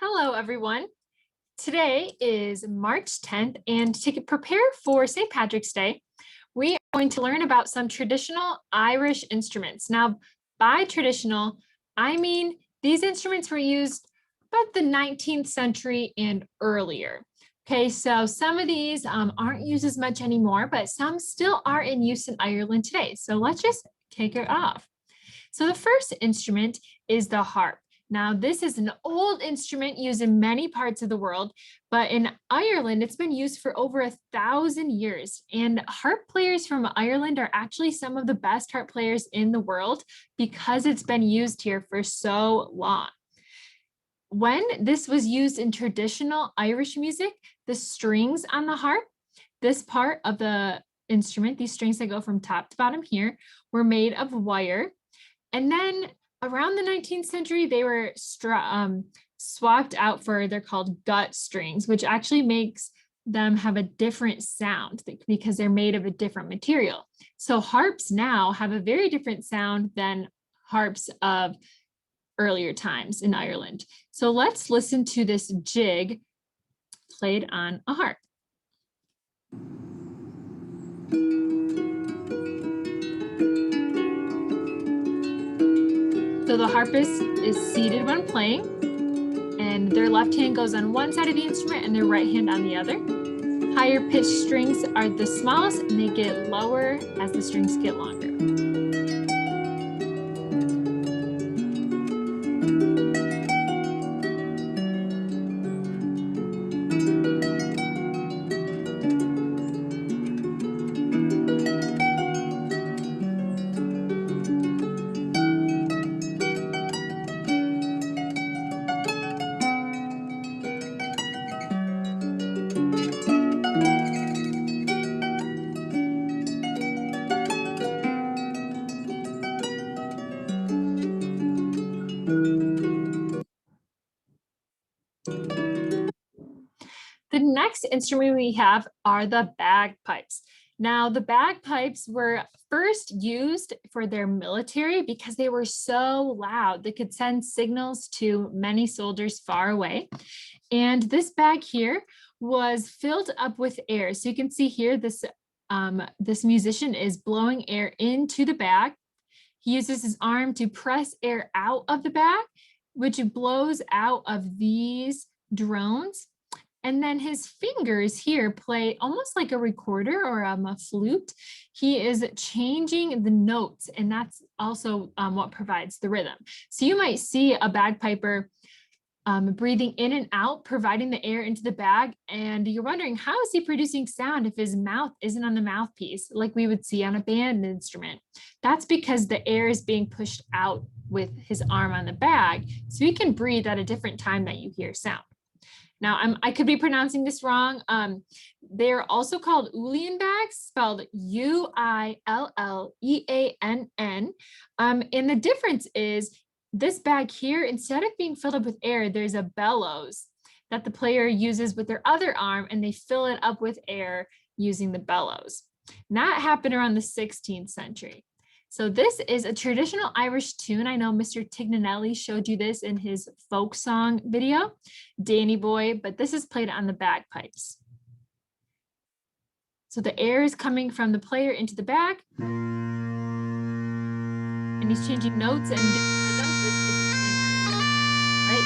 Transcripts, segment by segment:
Hello, everyone. Today is March 10th, and to prepare for St. Patrick's Day, we are going to learn about some traditional Irish instruments. Now, by traditional, I mean these instruments were used about the 19th century and earlier. Okay, so some of these aren't used as much anymore, but some still are in use in Ireland today. So let's just kick it off. So the first instrument is the harp. Now, this is an old instrument used in many parts of the world, but in Ireland, it's been used for over 1,000 years. And harp players from Ireland are actually some of the best harp players in the world because it's been used here for so long. When this was used in traditional Irish music, the strings on the harp, this part of the instrument, these strings that go from top to bottom here, were made of wire. And then around the 19th century, they were swapped out for, they're called gut strings, which actually makes them have a different sound because they're made of a different material. So harps now have a very different sound than harps of earlier times in Ireland. So let's listen to this jig played on a harp. So the harpist is seated when playing, and their left hand goes on one side of the instrument and their right hand on the other. Higher pitched strings are the smallest, and they get lower as the strings get longer. The next instrument we have are the bagpipes. Now, the bagpipes were first used for their military because they were so loud. They could send signals to many soldiers far away. And this bag here was filled up with air. So you can see here, this musician is blowing air into the bag. He uses his arm to press air out of the bag, which blows out of these drones. And then his fingers here play almost like a recorder or a flute. He is changing the notes, and that's also what provides the rhythm. So you might see a bagpiper breathing in and out, providing the air into the bag. And you're wondering, how is he producing sound if his mouth isn't on the mouthpiece like we would see on a band instrument? That's because the air is being pushed out with his arm on the bag. So he can breathe at a different time that you hear sound. Now, I could be pronouncing this wrong. They're also called Uilleann bags, spelled Uilleann. And the difference is this bag here, instead of being filled up with air, there's a bellows that the player uses with their other arm, and they fill it up with air using the bellows. And that happened around the 16th century. So this is a traditional Irish tune. I know Mr. Tignanelli showed you this in his folk song video, Danny Boy, but this is played on the bagpipes. So the air is coming from the player into the bag, and he's changing notes and rhythms with his fingers right here.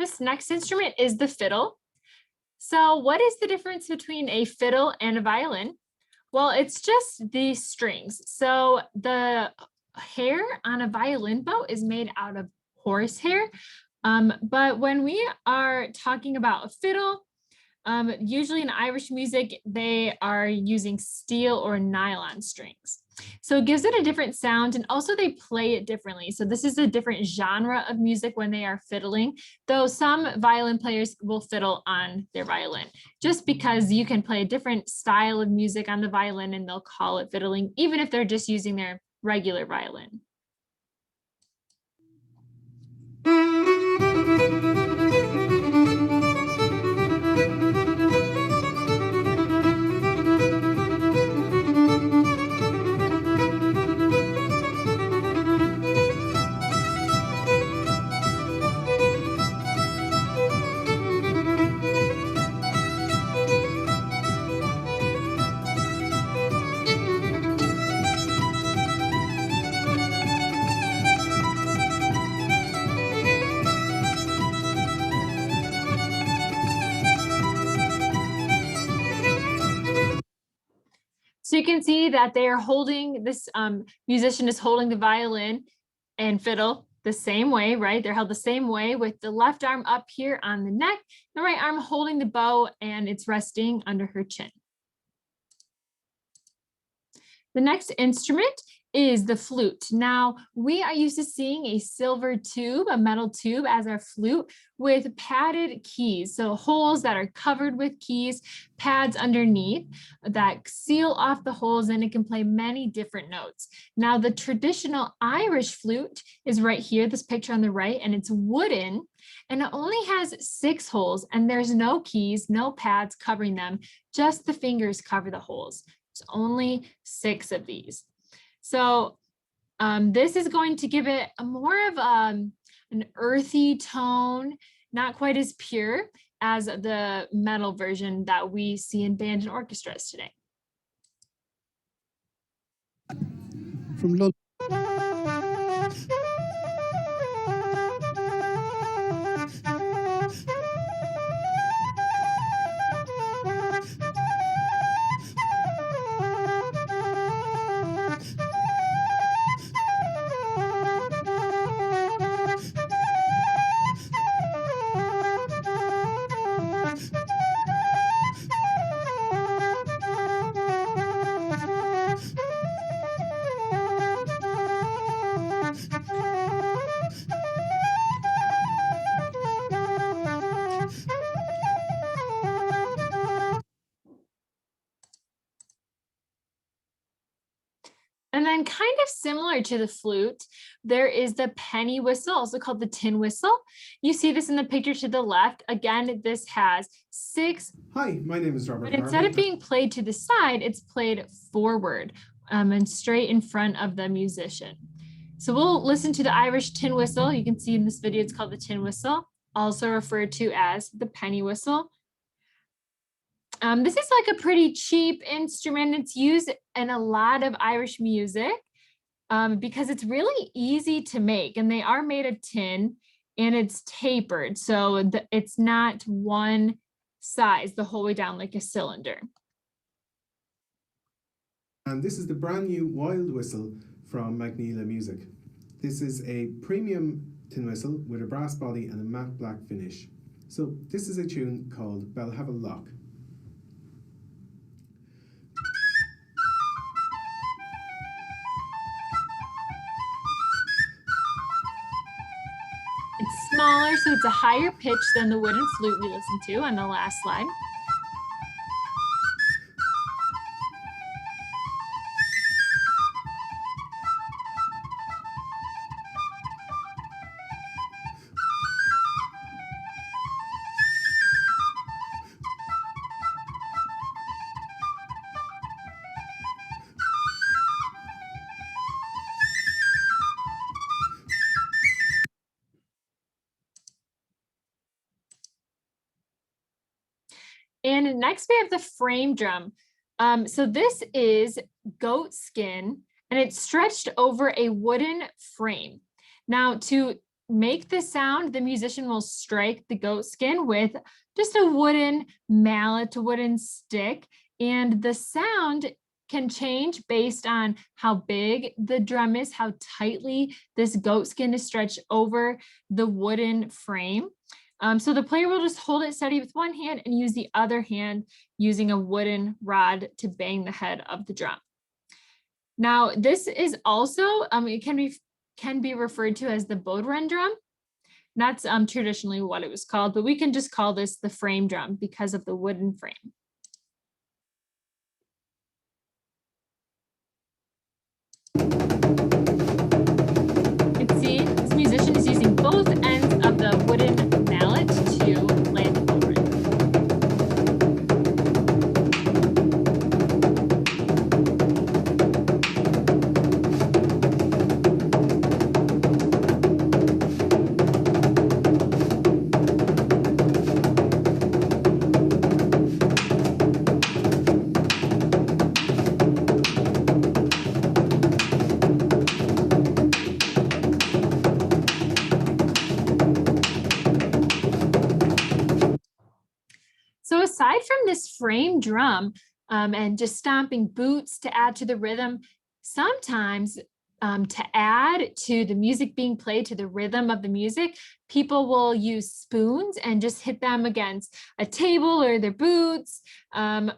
This next instrument is the fiddle. So what is the difference between a fiddle and a violin? Well, it's just the strings. So the hair on a violin bow is made out of horsehair. But when we are talking about a fiddle, usually in Irish music, they are using steel or nylon strings. So it gives it a different sound, and also they play it differently. So this is a different genre of music when they are fiddling, though some violin players will fiddle on their violin, just because you can play a different style of music on the violin and they'll call it fiddling, even if they're just using their regular violin. So you can see that they are holding this musician is holding the violin and fiddle the same way, right? They're held the same way with the left arm up here on the neck, the right arm holding the bow, and it's resting under her chin. The next instrument is the flute. Now, we are used to seeing a silver tube, a metal tube as our flute with padded keys. So holes that are covered with keys, pads underneath that seal off the holes, and it can play many different notes. Now, the traditional Irish flute is right here, this picture on the right, and it's wooden, and it only has 6 holes, and there's no keys, no pads covering them, just the fingers cover the holes. There's only 6 of these. So this is going to give it a more of an earthy tone, not quite as pure as the metal version that we see in band and orchestras today. From London. And then kind of similar to the flute, there is the penny whistle, also called the tin whistle. You see this in the picture to the left. Again, this has 6. Hi, my name is Robert. But instead of being played to the side, it's played forward and straight in front of the musician. So we'll listen to the Irish tin whistle. You can see in this video, it's called the tin whistle, also referred to as the penny whistle. This is like a pretty cheap instrument. It's used in a lot of Irish music because it's really easy to make, and they are made of tin and it's tapered. So it's not one size the whole way down like a cylinder. And this is the brand new Wild Whistle from Magneela Music. This is a premium tin whistle with a brass body and a matte black finish. So this is a tune called Belhavelock. It's smaller, so it's a higher pitch than the wooden flute we listened to on the last slide. And next we have the frame drum. So this is goat skin and it's stretched over a wooden frame. Now to make the sound, the musician will strike the goat skin with just a wooden mallet, a wooden stick, and the sound can change based on how big the drum is, how tightly this goat skin is stretched over the wooden frame. So the player will just hold it steady with one hand and use the other hand using a wooden rod to bang the head of the drum. Now, this is also, it can be referred to as the bodhran drum. That's traditionally what it was called, but we can just call this the frame drum because of the wooden frame. You can see this musician is using both ends of the wooden mallet to play the bodhran. So aside from this frame drum and just stomping boots to add to the rhythm, sometimes to add to the music being played, to the rhythm of the music, people will use spoons and just hit them against a table or their boots,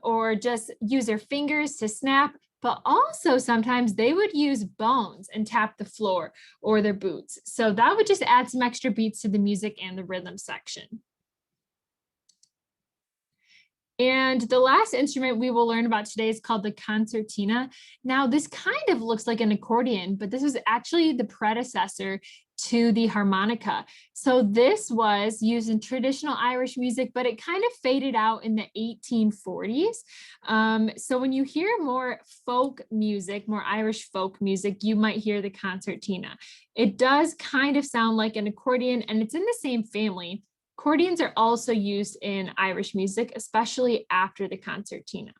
or just use their fingers to snap. But also sometimes they would use bones and tap the floor or their boots. So that would just add some extra beats to the music and the rhythm section. And the last instrument we will learn about today is called the concertina. Now, this kind of looks like an accordion, but this was actually the predecessor to the harmonica. So this was used in traditional Irish music, but it kind of faded out in the 1840s. So when you hear more folk music, more Irish folk music, you might hear the concertina. It does kind of sound like an accordion, and it's in the same family. Accordions are also used in Irish music, especially after the concertina.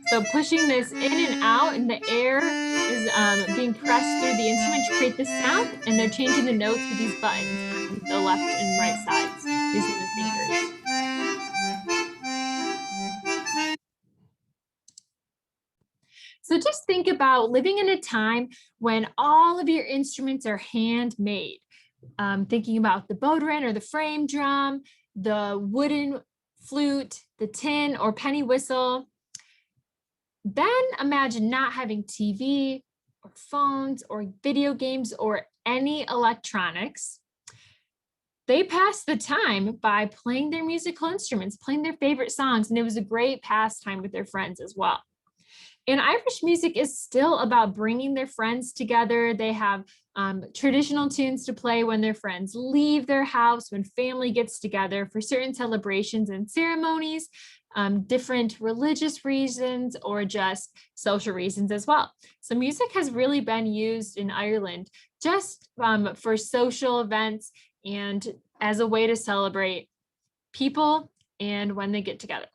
So pushing this in and out, and the air is being pressed through the instrument to create the sound, and they're changing the notes with these buttons on the left and right sides using the fingers. So just think about living in a time when all of your instruments are handmade. Thinking about the bodhran or the frame drum, the wooden flute, the tin or penny whistle. Then imagine not having TV or phones or video games or any electronics. They passed the time by playing their musical instruments, playing their favorite songs, and it was a great pastime with their friends as well. And Irish music is still about bringing their friends together. They have traditional tunes to play when their friends leave their house, when family gets together for certain celebrations and ceremonies, different religious reasons, or just social reasons as well. So music has really been used in Ireland just for social events and as a way to celebrate people and when they get together.